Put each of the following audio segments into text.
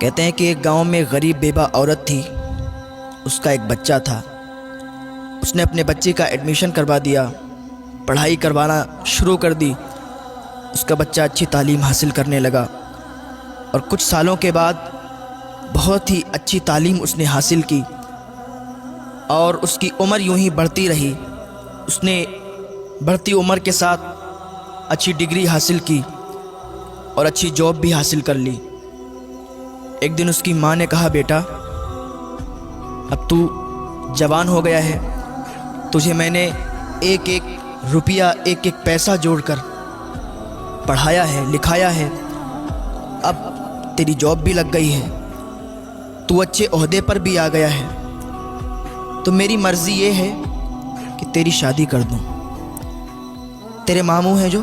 کہتے ہیں کہ ایک گاؤں میں غریب بیوہ عورت تھی، اس کا ایک بچہ تھا۔ اس نے اپنے بچے کا ایڈمیشن کروا دیا، پڑھائی کروانا شروع کر دی۔ اس کا بچہ اچھی تعلیم حاصل کرنے لگا اور کچھ سالوں کے بعد بہت ہی اچھی تعلیم اس نے حاصل کی اور اس کی عمر یوں ہی بڑھتی رہی۔ اس نے بڑھتی عمر کے ساتھ اچھی ڈگری حاصل کی اور اچھی جاب بھی حاصل کر لی۔ ایک دن اس کی ماں نے کہا، بیٹا اب تو جوان ہو گیا ہے، تجھے میں نے ایک ایک روپیہ ایک ایک پیسہ جوڑ کر پڑھایا ہے، لکھایا ہے، اب تیری جاب بھی لگ گئی ہے، تو اچھے عہدے پر بھی آ گیا ہے، تو میری مرضی یہ ہے کہ تیری شادی کر دوں۔ تیرے ماموں ہیں جو،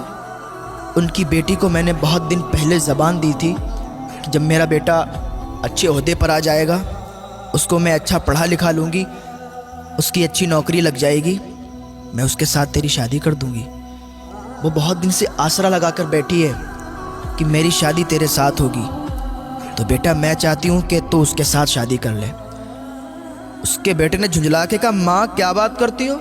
ان کی بیٹی کو میں نے بہت دن پہلے زبان دی تھی کہ جب میرا بیٹا اچھے عہدے پر آ جائے گا، اس کو میں اچھا پڑھا لکھا لوں گی، اس کی اچھی نوکری لگ جائے گی، میں اس کے ساتھ تیری شادی کر دوں گی۔ وہ بہت دن سے آسرا لگا کر بیٹھی ہے کہ میری شادی تیرے ساتھ ہوگی، تو بیٹا میں چاہتی ہوں کہ تو اس کے ساتھ شادی کر لے۔ اس کے بیٹے نے جھنجھلا کے کہا، ماں کیا بات کرتی ہو؟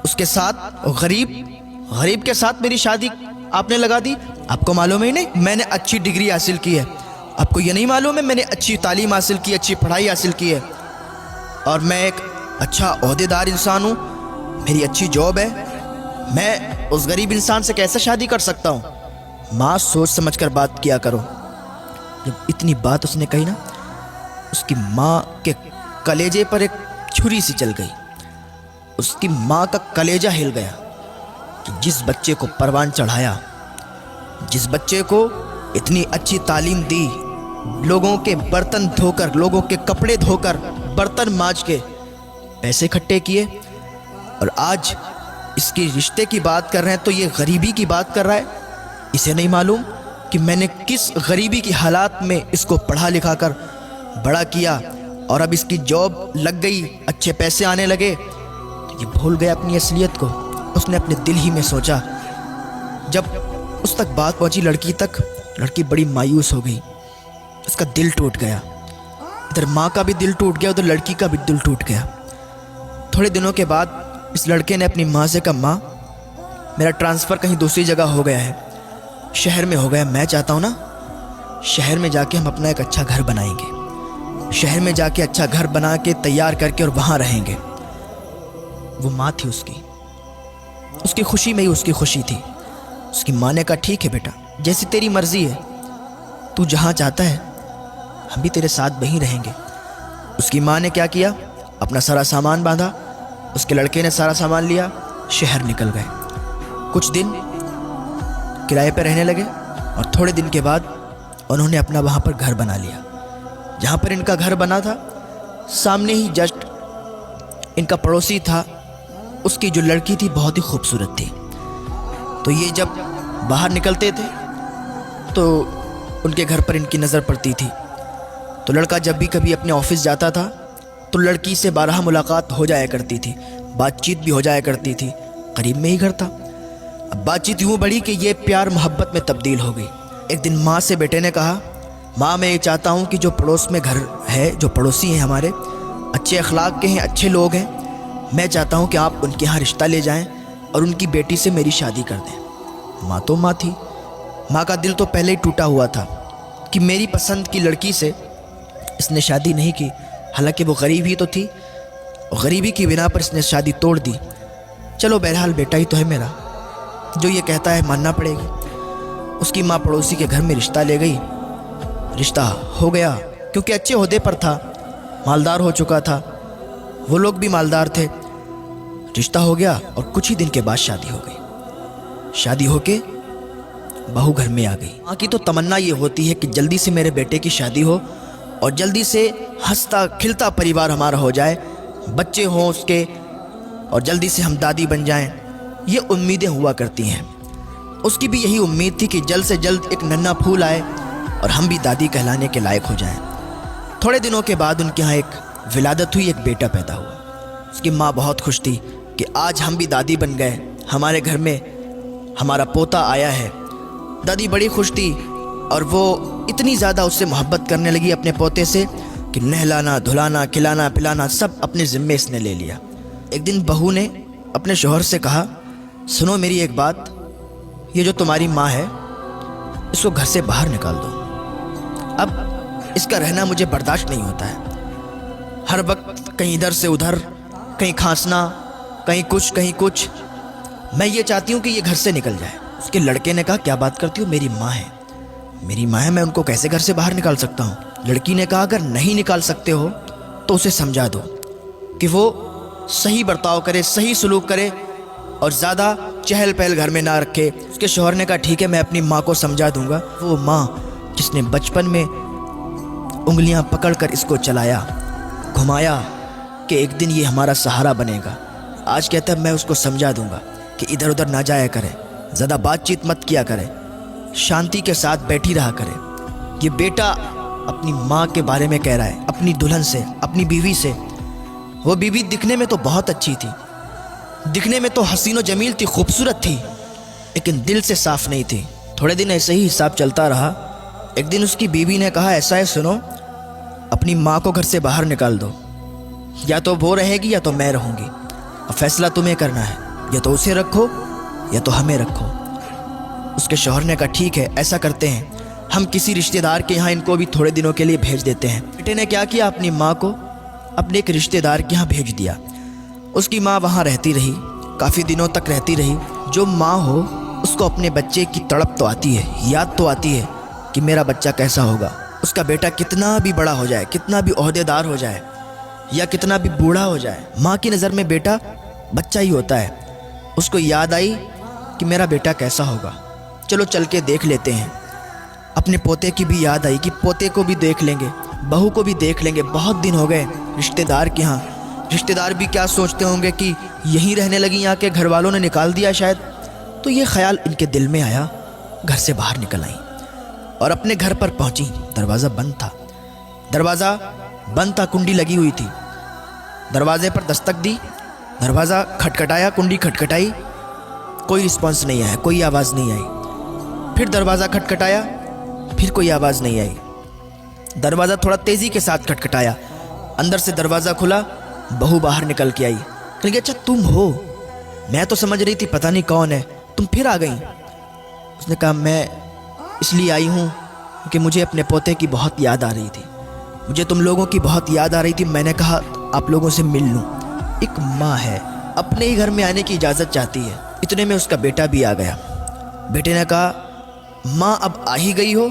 اس کے ساتھ غریب کے ساتھ میری شادی آپ نے لگا دی؟ آپ کو معلوم ہی نہیں میں نے اچھی ڈگری حاصل کی ہے؟ آپ کو یہ نہیں معلوم ہے میں نے اچھی تعلیم حاصل کی، اچھی پڑھائی حاصل کی ہے، اور میں ایک اچھا عہدے دار انسان ہوں، میری اچھی جاب ہے، میں اس غریب انسان سے کیسے شادی کر سکتا ہوں؟ ماں سوچ سمجھ کر بات کیا کرو۔ جب اتنی بات اس نے کہی نا، اس کی ماں کے کلیجے پر ایک چھری سی چل گئی۔ اس کی ماں کا کلیجہ ہل گیا کہ جس بچے کو پروان چڑھایا، جس بچے کو اتنی اچھی تعلیم دی، لوگوں کے برتن دھو کر، لوگوں کے کپڑے دھو کر، برتن مانج کے پیسے اکٹھے کیے، اور آج اس کی رشتے کی بات کر رہے ہیں تو یہ غریبی کی بات کر رہا ہے۔ اسے نہیں معلوم کہ میں نے کس غریبی کی حالات میں اس کو پڑھا لکھا کر بڑا کیا، اور اب اس کی جاب لگ گئی، اچھے پیسے آنے لگے، تو یہ بھول گیا اپنی اصلیت کو۔ اس نے اپنے دل ہی میں سوچا۔ جب اس تک بات پہنچی لڑکی تک، لڑکی بڑی مایوس ہو گئی، اس کا دل ٹوٹ گیا، ادھر ماں کا بھی دل ٹوٹ گیا، ادھر لڑکی کا بھی دل ٹوٹ گیا۔ تھوڑے دنوں کے بعد اس لڑکے نے اپنی ماں سے کہا، ماں میرا ٹرانسفر کہیں دوسری جگہ ہو گیا ہے، شہر میں ہو گیا، میں چاہتا ہوں نا شہر میں جا کے ہم اپنا ایک اچھا گھر بنائیں گے، شہر میں جا کے اچھا گھر بنا کے تیار کر کے اور وہاں رہیں گے۔ وہ ماں تھی اس کی خوشی میں ہی اس کی خوشی تھی۔ اس کی ماں نے کہا، ٹھیک ہے بیٹا، جیسی تیری مرضی ہے، تو جہاں چاہتا ہے ہم بھی تیرے ساتھ وہیں رہیں گے۔ اس کی ماں نے کیا کیا، اپنا سارا سامان باندھا، اس کے لڑکے نے سارا سامان لیا، شہر نکل گئے۔ کچھ دن کرائے پہ رہنے لگے، اور تھوڑے دن کے بعد انہوں نے اپنا وہاں پر گھر بنا لیا۔ جہاں پر ان کا گھر بنا تھا، سامنے ہی جسٹ ان کا پڑوسی تھا، اس کی جو لڑکی تھی بہت ہی خوبصورت تھی، تو یہ جب باہر نکلتے تھے تو ان کے گھر پر ان کی نظر پڑتی تھی۔ تو لڑکا جب بھی کبھی اپنے آفس جاتا تھا تو لڑکی سے بارہا ملاقات ہو جایا کرتی تھی، بات چیت بھی ہو جایا کرتی تھی، قریب میں ہی گھر تھا۔ اب بات چیت یوں بڑھی کہ یہ پیار محبت میں تبدیل ہو گئی۔ ایک دن ماں سے بیٹے نے کہا، ماں میں یہ چاہتا ہوں کہ جو پڑوس میں گھر ہے، جو پڑوسی ہیں ہمارے، اچھے اخلاق کے ہیں، اچھے لوگ ہیں، میں چاہتا ہوں کہ آپ ان کے ہاں رشتہ لے جائیں اور ان کی بیٹی سے میری شادی کر دیں۔ ماں تو ماں تھی، ماں کا دل تو پہلے ہی ٹوٹا ہوا تھا کہ میری پسند کی لڑکی سے اس نے شادی نہیں کی، حالانکہ وہ غریب ہی تو تھی، غریبی کی بنا پر اس نے شادی توڑ دی۔ چلو بہرحال بیٹا ہی تو ہے میرا، جو یہ کہتا ہے ماننا پڑے گی۔ اس کی ماں پڑوسی کے گھر میں رشتہ لے گئی، رشتہ ہو گیا، کیونکہ اچھے عہدے پر تھا، مالدار ہو چکا تھا، وہ لوگ بھی مالدار تھے، رشتہ ہو گیا، اور کچھ ہی دن کے بعد شادی ہو گئی۔ شادی ہو کے بہو گھر میں آ گئی۔ ماں کی تو تمنا یہ ہوتی ہے کہ جلدی سے میرے بیٹے کی شادی ہو اور جلدی سے ہنستا کھلتا پریوار ہمارا ہو جائے، بچے ہوں اس کے، اور جلدی سے ہم دادی بن جائیں۔ یہ امیدیں ہوا کرتی ہیں۔ اس کی بھی یہی امید تھی کہ جلد سے جلد ایک ننھا پھول آئے اور ہم بھی دادی کہلانے کے لائق ہو جائیں۔ تھوڑے دنوں کے بعد ان کے ہاں ایک ولادت ہوئی، ایک بیٹا پیدا ہوا۔ اس کی ماں بہت خوش تھی کہ آج ہم بھی دادی بن گئے، ہمارے گھر میں ہمارا پوتا آیا ہے۔ دادی بڑی خوش تھی اور وہ اتنی زیادہ اس سے محبت کرنے لگی اپنے پوتے سے کہ نہلانا دھلانا کھلانا پلانا سب اپنے ذمے اس نے لے لیا۔ ایک دن بہو نے اپنے شوہر سے کہا، سنو میری ایک بات، یہ جو تمہاری ماں ہے اس کو گھر سے باہر نکال دو، اب اس کا رہنا مجھے برداشت نہیں ہوتا ہے، ہر وقت کہیں ادھر سے ادھر، کہیں کھانسنا، کہیں کچھ، میں یہ چاہتی ہوں کہ یہ گھر سے نکل جائے۔ اس کے لڑکے نے کہا، کیا بات کرتی ہو، میری ماں ہے، میں ان کو کیسے گھر سے باہر نکال سکتا ہوں؟ لڑکی نے کہا، اگر نہیں نکال سکتے ہو تو اسے سمجھا دو کہ وہ صحیح برتاؤ کرے، صحیح سلوک کرے اور زیادہ چہل پہل گھر میں نہ رکھے۔ اس کے شوہر نے کہا، ٹھیک ہے، میں اپنی ماں کو سمجھا دوں گا۔ وہ ماں جس نے بچپن میں انگلیاں پکڑ کر اس کو چلایا، گھمایا کہ ایک دن یہ ہمارا سہارا بنے گا، آج کہتا ہے میں اس کو سمجھا دوں گا کہ ادھر ادھر نہ جایا کرے، زیادہ بات چیت مت کیا کرے، شانتی کے ساتھ بیٹھی رہا کرے۔ یہ بیٹا اپنی ماں کے بارے میں کہہ رہا ہے، اپنی دلہن سے، اپنی بیوی سے۔ وہ بیوی دکھنے میں تو بہت اچھی تھی، دکھنے میں تو حسین و جمیل تھی، خوبصورت تھی، لیکن دل سے صاف نہیں تھی۔ تھوڑے دن ایسے ہی حساب چلتا رہا۔ ایک دن اس کی بیوی نے کہا، ایسا ہے سنو، اپنی ماں کو گھر سے باہر نکال دو، یا تو وہ رہے گی یا تو میں رہوں گی، اب فیصلہ تمہیں کرنا ہے، یا تو اسے رکھو یا تو ہمیں رکھو۔ اس کے شوہر نے کہا، ٹھیک ہے، ایسا کرتے ہیں، ہم کسی رشتہ دار کے یہاں ان کو بھی تھوڑے دنوں کے لیے بھیج دیتے ہیں۔ بیٹے نے کیا کیا، اپنی ماں کو اپنے ایک رشتہ دار کے یہاں بھیج دیا۔ اس کی ماں وہاں رہتی رہی، کافی دنوں تک رہتی رہی۔ جو ماں ہو اس کو اپنے بچے کی تڑپ تو آتی ہے، یاد تو آتی ہے کہ میرا بچہ کیسا ہوگا، اس کا بیٹا کتنا بھی بڑا ہو جائے، کتنا بھی عہدے دار ہو جائے یا کتنا بھی بوڑھا ہو جائے، ماں کی نظر میں بیٹا بچہ ہی ہوتا ہے۔ اس کو یاد آئی کہ میرا بیٹا کیسا ہوگا، چلو چل کے دیکھ لیتے ہیں۔ اپنے پوتے کی بھی یاد آئی کہ پوتے کو بھی دیکھ لیں گے، بہو کو بھی دیکھ لیں گے، بہت دن ہو گئے رشتہ دار کے ہاں۔ رشتہ دار بھی کیا سوچتے ہوں گے کہ یہیں رہنے لگی، یہاں کے گھر والوں نے نکال دیا شاید، تو یہ خیال ان کے دل میں آیا۔ گھر سے باہر نکل آئیں اور اپنے گھر پر پہنچی۔ دروازہ بند تھا، کنڈی لگی ہوئی تھی۔ دروازے پر دستک دی، دروازہ کھٹکھٹایا، کنڈی کھٹکھٹائی، کوئی رسپانس نہیں آیا، کوئی آواز نہیں آئی۔ پھر دروازہ کھٹکھٹایا، پھر کوئی آواز نہیں آئی۔ دروازہ تھوڑا تیزی کے ساتھ کھٹکھٹایا، اندر سے دروازہ کھلا، بہو باہر نکل کے آئی۔ کہ اچھا تم ہو، میں تو سمجھ رہی تھی پتہ نہیں کون ہے، تم پھر آ گئی۔ اس نے کہا، میں اس لیے آئی ہوں کہ مجھے اپنے پوتے کی بہت یاد آ رہی تھی، مجھے تم لوگوں کی بہت یاد آ رہی تھی، میں نے کہا آپ لوگوں سے مل لوں۔ ایک ماں ہے، اپنے ہی گھر میں آنے کی اجازت چاہتی ہے۔ اتنے میں اس کا بیٹا بھی آ گیا۔ بیٹے نے کہا، ماں اب آ ہی گئی ہو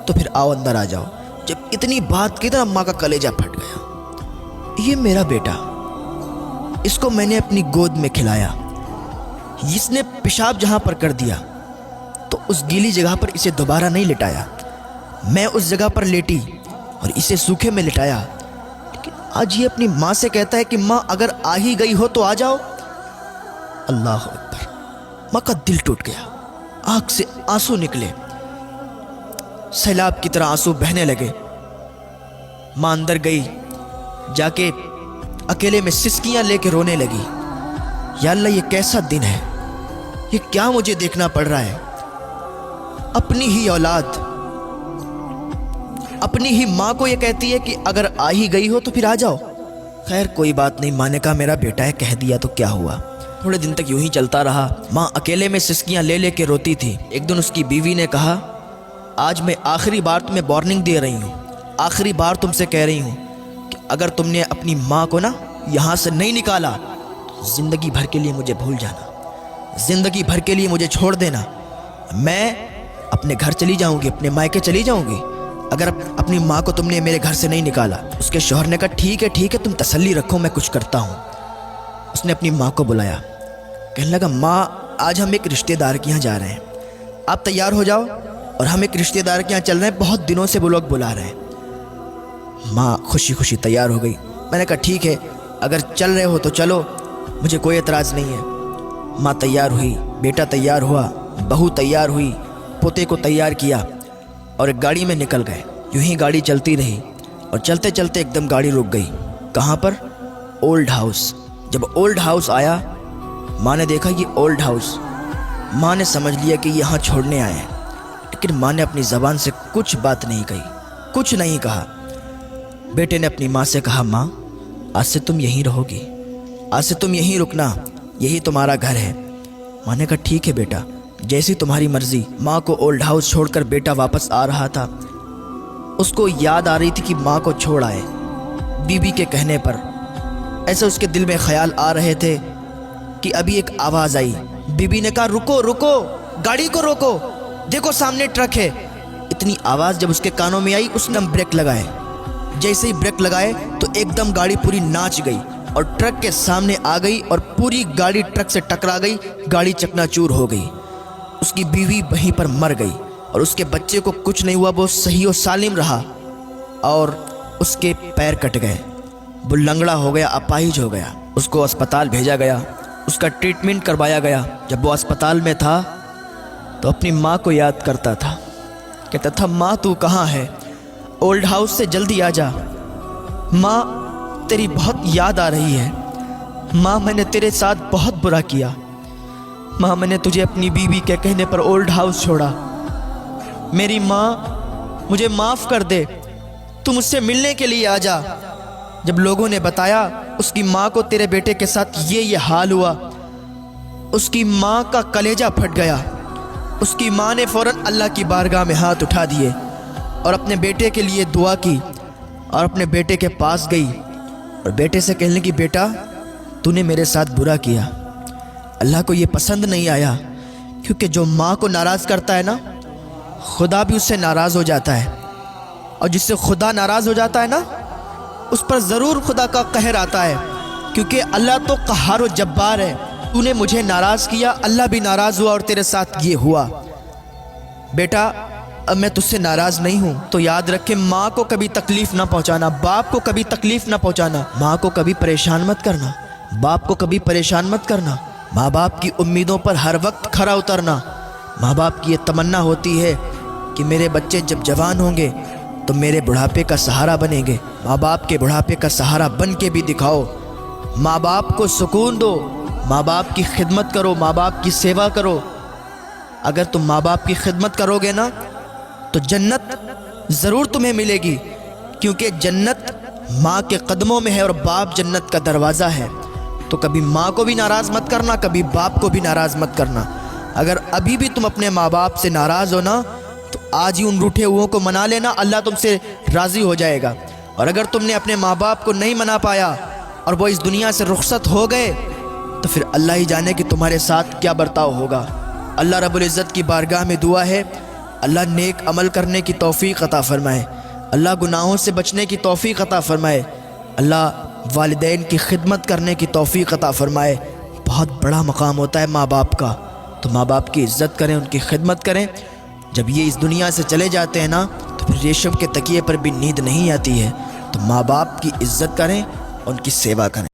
تو پھر آؤ اندر آ جاؤ۔ جب اتنی بات کی تو ماں کا کلیجہ پھٹ گیا۔ یہ میرا بیٹا، اس کو میں نے اپنی گود میں کھلایا، اس نے پیشاب جہاں پر کر دیا تو اس گیلی جگہ پر اسے دوبارہ نہیں لٹایا، میں اس جگہ پر لیٹی اور اسے سوکھے میں لٹایا، لیکن آج یہ اپنی ماں سے کہتا ہے کہ ماں اگر آ ہی گئی ہو تو آ جاؤ۔ اللہ اکبر! ماں کا دل ٹوٹ گیا، آنکھ سے آنسو نکلے، سیلاب کی طرح آنسو بہنے لگے۔ ماں اندر گئی، جا کے اکیلے میں سسکیاں لے کے رونے لگی۔ یا اللہ، یہ کیسا دن ہے، یہ کیا مجھے دیکھنا پڑ رہا ہے؟ اپنی ہی اولاد، اپنی ہی ماں کو یہ کہتی ہے کہ اگر آ ہی گئی ہو تو پھر آ جاؤ۔ خیر کوئی بات نہیں، ماں نے کہا میرا بیٹا ہے، کہہ دیا تو کیا ہوا۔ تھوڑے دن تک یوں ہی چلتا رہا۔ ماں اکیلے میں سسکیاں لے لے کے روتی تھی۔ ایک دن اس کی بیوی نے کہا، آج میں آخری بار تمہیں وارننگ دے رہی ہوں، آخری بار تم سے کہہ رہی ہوں کہ اگر تم نے اپنی ماں کو نا یہاں سے نہیں نکالا تو زندگی بھر کے لیے مجھے بھول جانا، زندگی بھر کے لیے مجھے چھوڑ دینا، میں اپنے گھر چلی جاؤں گی، اپنے مائکے چلی جاؤں گی اگر اپنی ماں کو تم نے میرے گھر سے نہیں نکالا۔ اس کے شوہر نے کہا، ٹھیک ہے، تم تسلی رکھو، میں کچھ کرتا ہوں۔ اس نے اپنی ماں کو بلایا، کہنے لگا، ماں آج ہم ایک رشتہ دار کے یہاں جا رہے ہیں، آپ تیار ہو جاؤ، اور ہم ایک رشتہ دار کے یہاں چل رہے ہیں، بہت دنوں سے وہ لوگ بلا رہے ہیں۔ ماں خوشی خوشی تیار ہو گئی۔ میں نے کہا، ٹھیک ہے، اگر چل رہے ہو تو چلو، مجھے کوئی اعتراض نہیں ہے۔ ماں تیار ہوئی، بیٹا تیار ہوا، بہو تیار ہوئی، پوتے کو تیار کیا اور ایک گاڑی میں نکل گئے۔ یوں ہی گاڑی چلتی رہی اور چلتے چلتے ایک دم گاڑی رک گئی۔ کہاں پر؟ Old house. جب اولڈ ہاؤس آیا، ماں نے دیکھا یہ اولڈ ہاؤس، ماں نے سمجھ لیا کہ یہاں چھوڑنے آئے ہیں۔ لیکن ماں نے اپنی زبان سے کچھ بات نہیں کہی، کچھ نہیں کہا۔ بیٹے نے اپنی ماں سے کہا، ماں آج سے تم یہیں رہو گی، آج سے تم یہیں رکنا، یہی تمہارا گھر ہے۔ ماں نے کہا ٹھیک ہے بیٹا، جیسی تمہاری مرضی۔ ماں کو اولڈ ہاؤس چھوڑ کر بیٹا واپس آ رہا تھا۔ اس کو یاد آ رہی تھی کہ ماں کو چھوڑ آئے بیوی کے کہنے پر۔ ایسے اس کے دل میں خیال آ رہے تھے کہ ابھی ایک آواز آئی۔ بیوی نے کہا رکو رکو، گاڑی کو روکو، دیکھو سامنے ٹرک ہے۔ اتنی آواز جب اس کے کانوں میں آئی، اس نے بریک لگائے۔ جیسے ہی بریک لگائے تو ایک دم گاڑی پوری ناچ گئی اور ٹرک کے سامنے آ گئی اور پوری گاڑی ٹرک سے ٹکرا گئی، گاڑی چکنا چور ہو گئی۔ اس کی بیوی وہیں پر مر گئی اور اس کے بچے کو کچھ نہیں ہوا، وہ صحیح و سالم رہا، اور اس کے پیر کٹ گئے، وہ لنگڑا ہو گیا، اپاہج ہو گیا۔ اس کو اسپتال بھیجا گیا، اس کا ٹریٹمنٹ کروایا گیا۔ جب وہ اسپتال میں تھا تو اپنی ماں کو یاد کرتا تھا، کہتا تھا ماں تو کہاں ہے؟ اولڈ ہاؤس سے جلدی آ جا، ماں تیری بہت یاد آ رہی ہے، ماں میں نے تیرے ساتھ بہت برا کیا، ماں میں نے تجھے اپنی بیوی کے کہنے پر اولڈ ہاؤس چھوڑا، میری ماں مجھے معاف کر دے، تو مجھ سے ملنے کے لیے آ جا۔ جب لوگوں نے بتایا اس کی ماں کو تیرے بیٹے کے ساتھ یہ حال ہوا، اس کی ماں کا کلیجہ پھٹ گیا۔ اس کی ماں نے فوراً اللہ کی بارگاہ میں ہاتھ اٹھا دیے اور اپنے بیٹے کے لیے دعا کی اور اپنے بیٹے کے پاس گئی اور بیٹے سے کہنے لگی بیٹا تو نے میرے ساتھ برا کیا، اللہ کو یہ پسند نہیں آیا، کیونکہ جو ماں کو ناراض کرتا ہے نا، خدا بھی اس سے ناراض ہو جاتا ہے، اور جس سے خدا ناراض ہو جاتا ہے نا، اس پر ضرور خدا کا قہر آتا ہے، کیونکہ اللہ تو قہار و جبار ہے۔ تو نے مجھے ناراض کیا، اللہ بھی ناراض ہوا اور تیرے ساتھ یہ ہوا۔ بیٹا اب میں تجھ سے ناراض نہیں ہوں، تو یاد رکھے ماں کو کبھی تکلیف نہ پہنچانا، باپ کو کبھی تکلیف نہ پہنچانا، ماں کو کبھی پریشان مت کرنا، باپ کو کبھی پریشان مت کرنا، ماں باپ کی امیدوں پر ہر وقت کھرا اترنا۔ ماں باپ کی یہ تمنا ہوتی ہے کہ میرے بچے جب جوان ہوں گے تو میرے بڑھاپے کا سہارا بنیں گے۔ ماں باپ کے بڑھاپے کا سہارا بن کے بھی دکھاؤ، ماں باپ کو سکون دو، ماں باپ کی خدمت کرو، ماں باپ کی سیوا کرو۔ اگر تم ماں باپ کی خدمت کرو گے نا تو جنت ضرور تمہیں ملے گی، کیونکہ جنت ماں کے قدموں میں ہے اور باپ جنت کا دروازہ ہے۔ تو کبھی ماں کو بھی ناراض مت کرنا، کبھی باپ کو بھی ناراض مت کرنا۔ اگر ابھی بھی تم اپنے ماں باپ سے ناراض ہو نا تو آج ہی ان روٹھے ہوئوں کو منا لینا، اللہ تم سے راضی ہو جائے گا۔ اور اگر تم نے اپنے ماں باپ کو نہیں منا پایا اور وہ اس دنیا سے رخصت ہو گئے تو پھر اللہ ہی جانے کہ تمہارے ساتھ کیا برتاؤ ہوگا۔ اللہ رب العزت کی بارگاہ میں دعا ہے، اللہ نیک عمل کرنے کی توفیق عطا فرمائے، اللہ گناہوں سے بچنے کی توفیق عطا فرمائے، اللہ والدین کی خدمت کرنے کی توفیق عطا فرمائے۔ بہت بڑا مقام ہوتا ہے ماں باپ کا، تو ماں باپ کی عزت کریں، ان کی خدمت کریں۔ جب یہ اس دنیا سے چلے جاتے ہیں نا تو پھر ریشم کے تکیے پر بھی نیند نہیں آتی ہے، تو ماں باپ کی عزت کریں، ان کی سیوا کریں۔